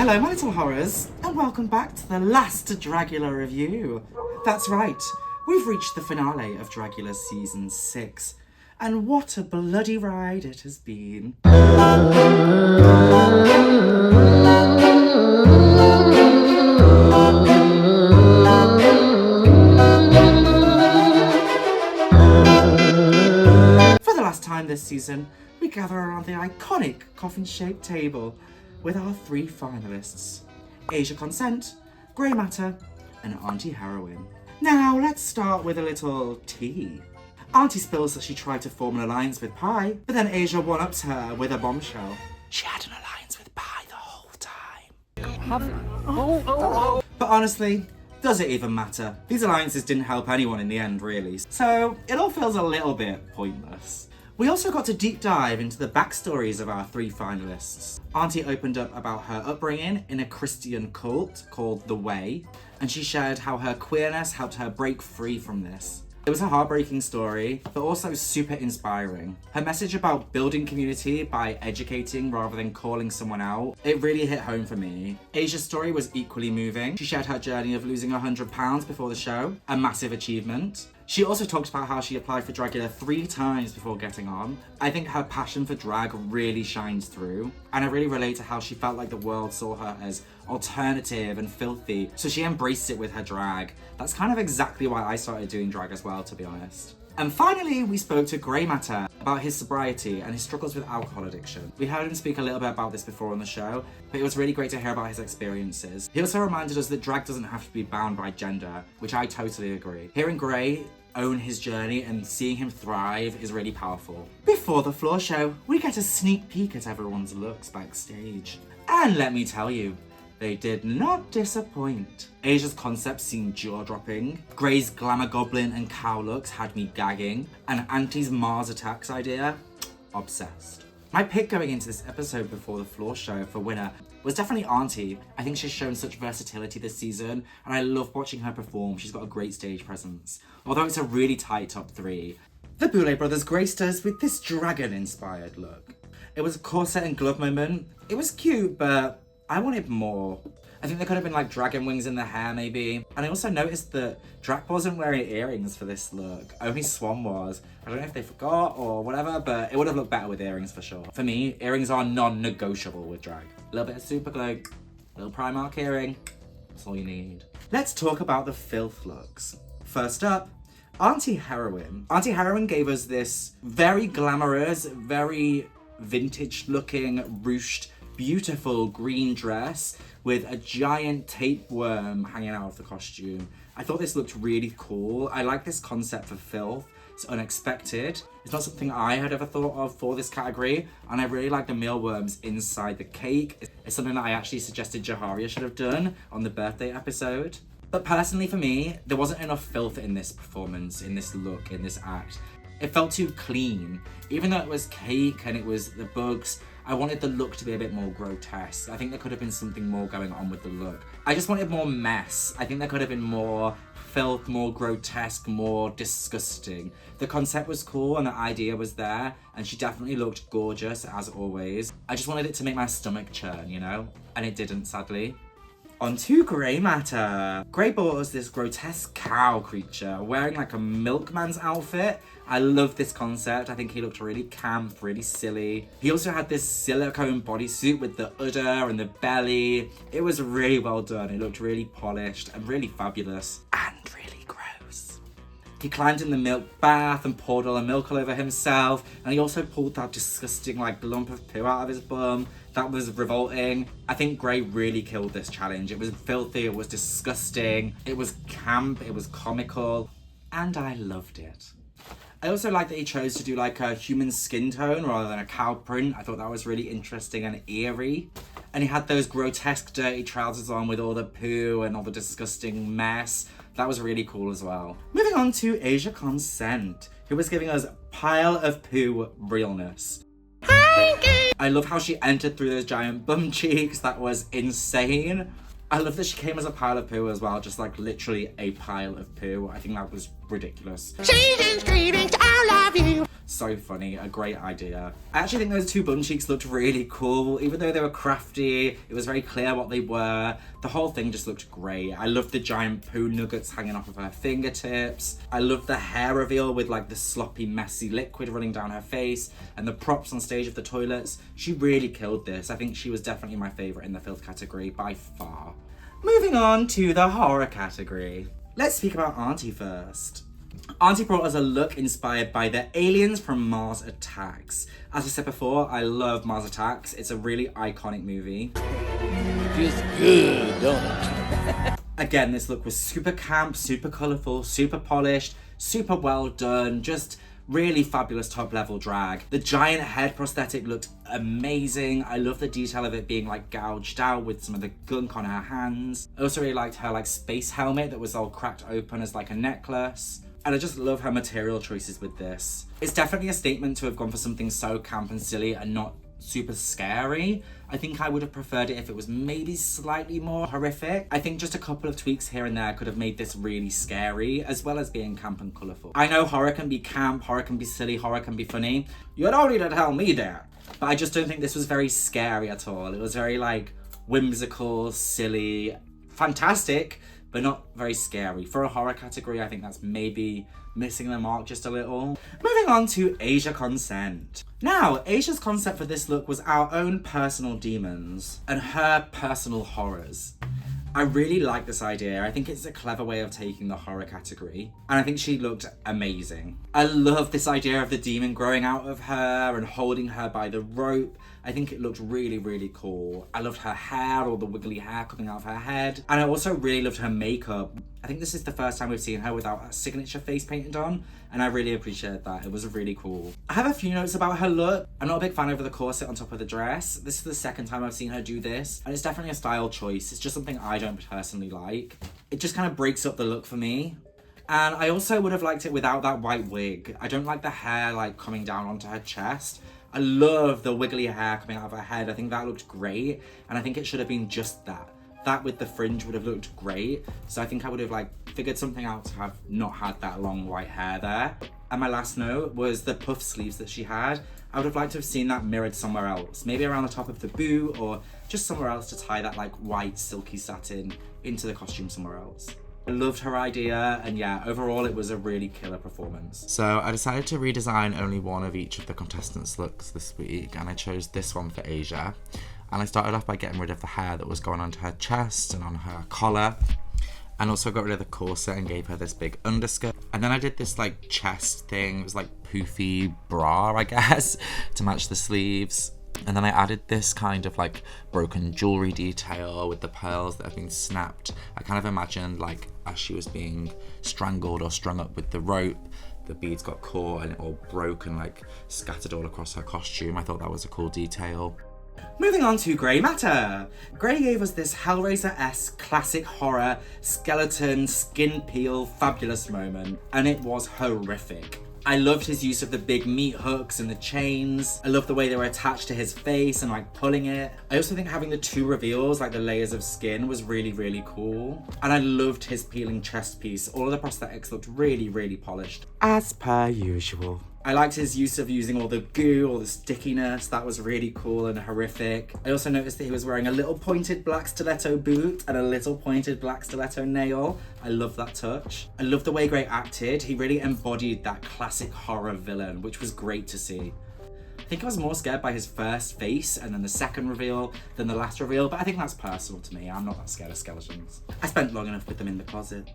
Hello my little horrors, and welcome back to the last Dragula review. That's right, we've reached the finale of Dragula season 6, and what a bloody ride it has been. For the last time this season, we gather around the iconic coffin-shaped table with our 3 finalists, Asia Consent, Grey Matter, and Auntie Heroine. Now let's start with a little tea. Auntie spills that she tried to form an alliance with Pie, but then Asia one-ups her with a bombshell. She had an alliance with Pie the whole time. But honestly, does it even matter? These alliances didn't help anyone in the end, really. So it all feels a little bit pointless. We also got to deep dive into the backstories of our 3 finalists. Auntie opened up about her upbringing in a Christian cult called The Way, and she shared how her queerness helped her break free from this. It was a heartbreaking story, but also super inspiring. Her message about building community by educating rather than calling someone out, it really hit home for me. Asia's story was equally moving. She shared her journey of losing £100 before the show, a massive achievement. She also talked about how she applied for Dragula 3 times before getting on. I think her passion for drag really shines through, and I really relate to how she felt like the world saw her as alternative and filthy, so she embraced it with her drag. That's kind of exactly why I started doing drag as well, to be honest. And finally, we spoke to Grey Matter about his sobriety and his struggles with alcohol addiction. We heard him speak a little bit about this before on the show, but it was really great to hear about his experiences. He also reminded us that drag doesn't have to be bound by gender, which I totally agree. Hearing Grey own his journey and seeing him thrive is really powerful. Before the Floorshow, we get a sneak peek at everyone's looks backstage. And let me tell you, they did not disappoint. Asia's concept seemed jaw-dropping. Grey's glamour goblin and cow looks had me gagging. And Auntie's Mars attacks idea, obsessed. My pick going into this episode before the Floorshow for winner was definitely Auntie. I think she's shown such versatility this season, and I love watching her perform. She's got a great stage presence. Although it's a really tight top 3. The Boulet brothers graced us with this dragon-inspired look. It was a corset and glove moment. It was cute, but I wanted more. I think there could have been like dragon wings in the hair maybe. And I also noticed that Drac wasn't wearing earrings for this look. Only Swan was. I don't know if they forgot or whatever, but it would have looked better with earrings for sure. For me, earrings are non-negotiable with drag. A little bit of super glue, a little Primark earring, that's all you need. Let's talk about the Filth looks. First up, Auntie Heroine. Auntie Heroine gave us this very glamorous, very vintage looking, ruched, beautiful green dress with a giant tapeworm hanging out of the costume. I thought this looked really cool. I like this concept for Filth. It's unexpected. It's not something I had ever thought of for this category, and I really like the mealworms inside the cake. It's something that I actually suggested Jaharia should have done on the birthday episode. But personally for me, there wasn't enough filth in this performance, in this look, in this act. It felt too clean. Even though it was cake and it was the bugs, I wanted the look to be a bit more grotesque. I think there could have been something more going on with the look. I just wanted more mess. I think there could have been more filth, more grotesque, more disgusting. The concept was cool and the idea was there, and she definitely looked gorgeous as always. I just wanted it to make my stomach churn, you know? And it didn't, sadly. On to Grey Matter. Grey bought us this grotesque cow creature wearing like a milkman's outfit. I love this concept. I think he looked really camp, really silly. He also had this silicone bodysuit with the udder and the belly. It was really well done. It looked really polished and really fabulous and really gross. He climbed in the milk bath and poured all the milk all over himself, and he also pulled that disgusting like lump of poo out of his bum. That was revolting. I think Grey really killed this challenge. It was filthy, it was disgusting, it was camp, it was comical, and I loved it. I also like that he chose to do like a human skin tone rather than a cow print. I thought that was really interesting and eerie. And he had those grotesque dirty trousers on with all the poo and all the disgusting mess. That was really cool as well. Moving on to Asia Consent, who was giving us pile of poo realness. I love how she entered through those giant bum cheeks. That was insane. I love that she came as a pile of poo as well, just like literally a pile of poo. I think that was ridiculous. Greetings, I love you. So funny, a great idea. I actually think those two bum cheeks looked really cool. Even though they were crafty, it was very clear what they were. The whole thing just looked great. I loved the giant poo nuggets hanging off of her fingertips. I loved the hair reveal with like the sloppy, messy liquid running down her face and the props on stage of the toilets. She really killed this. I think she was definitely my favourite in the filth category by far. Moving on to the horror category. Let's speak about Auntie first. Auntie brought us a look inspired by the aliens from Mars Attacks. As I said before, I love Mars Attacks. It's a really iconic movie. Feels good, don't it? Again, this look was super camp, super colourful, super polished, super well done, just really fabulous top level drag. The giant head prosthetic looked amazing. I love the detail of it being like gouged out with some of the gunk on her hands. I also really liked her like space helmet that was all cracked open as like a necklace. And I just love her material choices with this. It's definitely a statement to have gone for something so camp and silly and not super scary. I think I would have preferred it if it was maybe slightly more horrific. I think just a couple of tweaks here and there could have made this really scary, as well as being camp and colourful. I know horror can be camp, horror can be silly, horror can be funny. You don't need to tell me that. But I just don't think this was very scary at all. It was very like whimsical, silly, fantastic, but not very scary. For a horror category, I think that's maybe missing the mark just a little. Moving on to Asia Consent. Now, Asia's concept for this look was our own personal demons and her personal horrors. I really like this idea. I think it's a clever way of taking the horror category. And I think she looked amazing. I love this idea of the demon growing out of her and holding her by the rope. I think it looked really, really cool. I loved her hair, all the wiggly hair coming out of her head. And I also really loved her makeup. I think this is the first time we've seen her without a signature face painted on, and I really appreciated that. It was really cool. I have a few notes about her look. I'm not a big fan of the corset on top of the dress. This is the second time I've seen her do this, and it's definitely a style choice. It's just something I don't personally like. It just kind of breaks up the look for me. And I also would have liked it without that white wig. I don't like the hair like coming down onto her chest. I love the wiggly hair coming out of her head. I think that looked great, and I think it should have been just that. That with the fringe would have looked great. So I think I would have like figured something out to have not had that long white hair there. And my last note was the puff sleeves that she had. I would have liked to have seen that mirrored somewhere else. Maybe around the top of the boot or just somewhere else to tie that like white silky satin into the costume somewhere else. I loved her idea, and yeah, overall it was a really killer performance. So I decided to redesign only one of each of the contestants' looks this week, and I chose this one for Asia. And I started off by getting rid of the hair that was going onto her chest and on her collar, and also got rid of the corset and gave her this big underskirt. And then I did this like chest thing. It was like poofy bra, I guess, to match the sleeves. And then I added this kind of like broken jewelry detail with the pearls that have been snapped. I kind of imagined like as she was being strangled or strung up with the rope, the beads got caught and it all broke and like scattered all across her costume. I thought that was a cool detail. Moving on to Grey Matter. Grey gave us this Hellraiser-esque classic horror, skeleton, skin peel, fabulous moment, and it was horrific. I loved his use of the big meat hooks and the chains. I loved the way they were attached to his face and like pulling it. I also think having the two reveals, like the layers of skin, was really, really cool. And I loved his peeling chest piece. All of the prosthetics looked really, really polished, as per usual. I liked his use of using all the goo, all the stickiness. That was really cool and horrific. I also noticed that he was wearing a little pointed black stiletto boot and a little pointed black stiletto nail. I love that touch. I love the way Grey acted. He really embodied that classic horror villain, which was great to see. I think I was more scared by his first face and then the second reveal than the last reveal, but I think that's personal to me. I'm not that scared of skeletons. I spent long enough with them in the closet.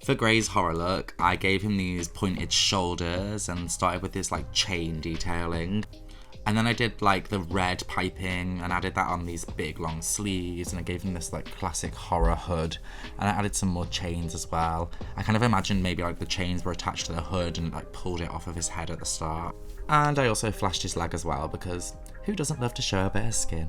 For Grey's horror look, I gave him these pointed shoulders and started with this like chain detailing. And then I did like the red piping and added that on these big long sleeves, and I gave him this like classic horror hood, and I added some more chains as well. I kind of imagined maybe like the chains were attached to the hood and like pulled it off of his head at the start. And I also flashed his leg as well, because who doesn't love to show a bit of skin?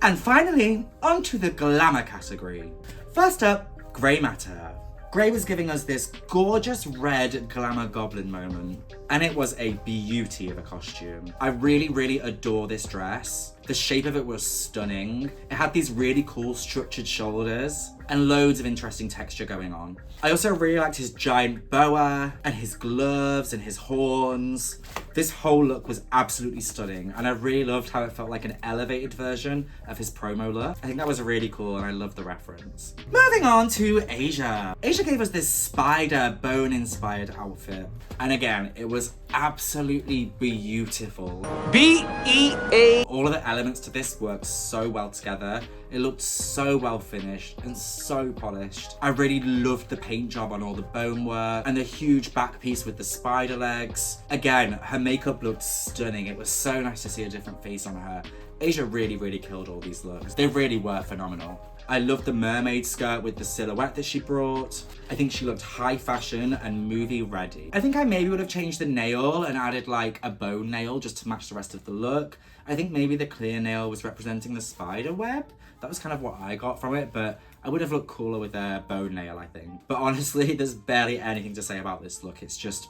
And finally, onto the glamour category. First up, Grey Matter. Grey was giving us this gorgeous red glamour goblin moment, and it was a beauty of a costume. I really, really adore this dress. The shape of it was stunning. It had these really cool structured shoulders. and loads of interesting texture going on. I also really liked his giant boa and his gloves and his horns. This whole look was absolutely stunning, and I really loved how it felt like an elevated version of his promo look. I think that was really cool, and I love the reference. Moving on to Asia. Asia gave us this spider bone-inspired outfit, and again, it was absolutely beautiful. B-E-A. All of the elements to this worked so well together. It looked so well finished and so polished. I really loved the paint job on all the bone work and the huge back piece with the spider legs. Again, her makeup looked stunning. It was so nice to see a different face on her. Asia really killed all these looks. They really were phenomenal. I loved the mermaid skirt with the silhouette that she brought. I think she looked high fashion and movie ready. I think I maybe would have changed the nail and added like a bone nail just to match the rest of the look. I think maybe the clear nail was representing the spider web. That was kind of what I got from it, but I would have looked cooler with a bone nail, I think. But honestly, there's barely anything to say about this look. It's just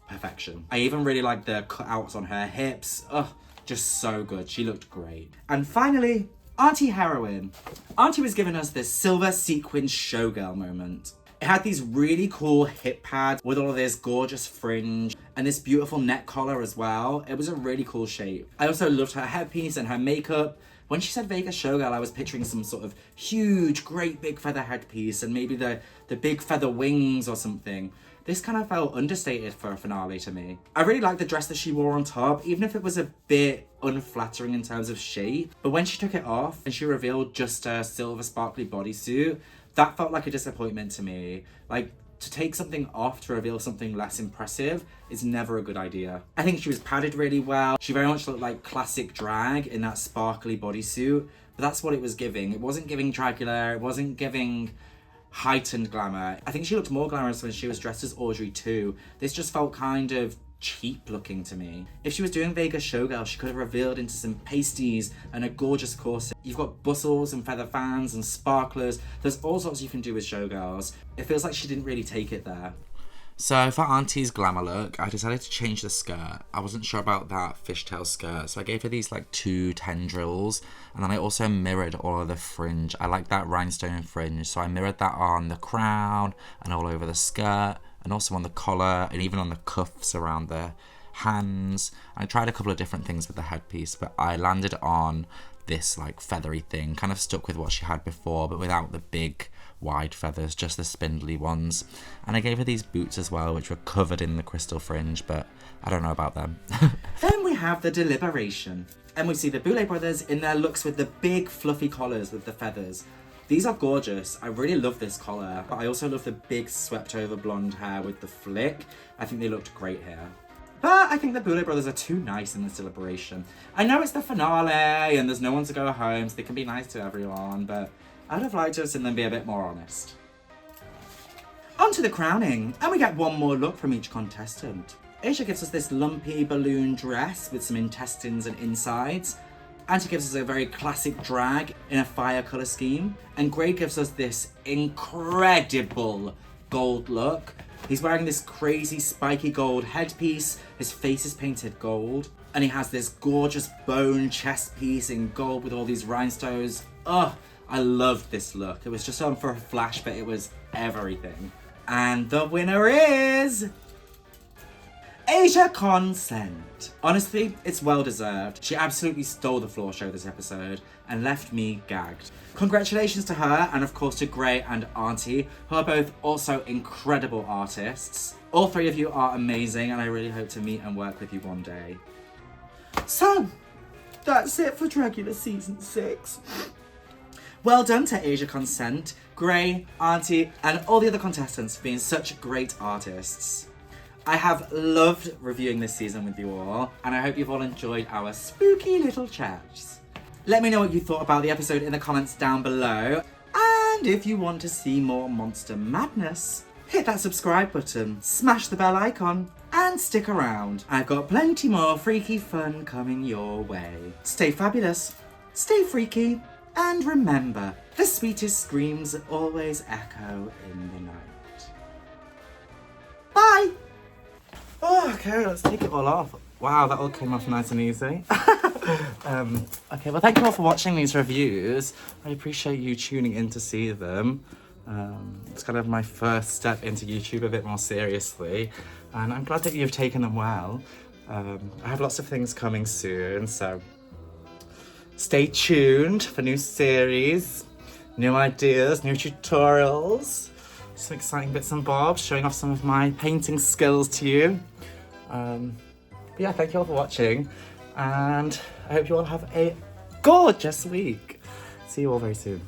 perfection. I even really like the cutouts on her hips. Ugh, just so good. She looked great. And finally, Auntie Heroine. Auntie was giving us this silver sequin showgirl moment. It had these really cool hip pads with all of this gorgeous fringe and this beautiful neck collar as well. It was a really cool shape. I also loved her headpiece and her makeup. When she said Vegas showgirl, I was picturing some sort of huge, great big feather headpiece and maybe the big feather wings or something. This kind of felt understated for a finale to me. I really liked the dress that she wore on top, even if it was a bit unflattering in terms of shape. But when she took it off and she revealed just a silver sparkly bodysuit, that felt like a disappointment to me. Like, to take something off to reveal something less impressive is never a good idea. I think she was padded really well. She very much looked like classic drag in that sparkly bodysuit, but that's what it was giving. It wasn't giving Dragula, it wasn't giving heightened glamour. I think she looked more glamorous when she was dressed as Audrey too. This just felt kind of cheap looking to me. If she was doing Vegas showgirl, she could have revealed into some pasties and a gorgeous corset. You've got bustles and feather fans and sparklers. There's all sorts you can do with showgirls. It feels like she didn't really take it there. So for Auntie's glamour look, I decided to change the skirt. I wasn't sure about that fishtail skirt, so I gave her these like 2 tendrils, and then I also mirrored all of the fringe. I like that rhinestone fringe, so I mirrored that on the crown and all over the skirt, and also on the collar and even on the cuffs around the hands. I tried a couple of different things with the headpiece, but I landed on this like feathery thing, kind of stuck with what she had before, but without the big wide feathers, just the spindly ones. And I gave her these boots as well, which were covered in the crystal fringe, but I don't know about them. Then we have the deliberation, and we see the Boulet brothers in their looks with the big fluffy collars with the feathers. These are gorgeous. I really love this collar, but I also love the big swept over blonde hair with the flick. I think they looked great here. But I think the Boulet brothers are too nice in this deliberation. I know it's the finale and there's no one to go home, so they can be nice to everyone, but I'd have liked to have seen them be a bit more honest. On to the crowning, and we get one more look from each contestant. Asia gives us this lumpy balloon dress with some intestines and insides. Auntie gives us a very classic drag in a fire colour scheme. And Gray gives us this incredible gold look. He's wearing this crazy spiky gold headpiece. His face is painted gold. And he has this gorgeous bone chest piece in gold with all these rhinestones. Ugh, I loved this look. It was just on for a flash, but it was everything. And the winner is Asia Consent. Honestly, it's well deserved. She absolutely stole the Floorshow this episode and left me gagged. Congratulations to her, and of course to Gray and Auntie, who are both also incredible artists. All 3 of you are amazing, and I really hope to meet and work with you one day. So, that's it for Dragula Season 6. Well done to Asia Consent, Gray, Auntie, and all the other contestants for being such great artists. I have loved reviewing this season with you all, and I hope you've all enjoyed our spooky little chats. Let me know what you thought about the episode in the comments down below, and if you want to see more monster madness, hit that subscribe button, smash the bell icon, and stick around. I've got plenty more freaky fun coming your way. Stay fabulous, stay freaky, and remember, the sweetest screams always echo in the night. Bye! Oh, okay, let's take it all off. Wow, that all came off nice and easy. Okay, well, thank you all for watching these reviews. I appreciate you tuning in to see them. It's kind of my first step into YouTube a bit more seriously, and I'm glad that you've taken them well. I have lots of things coming soon, so stay tuned for new series, new ideas, new tutorials, some exciting bits and bobs, showing off some of my painting skills to you. But yeah, thank you all for watching, and I hope you all have a gorgeous week. See you all very soon.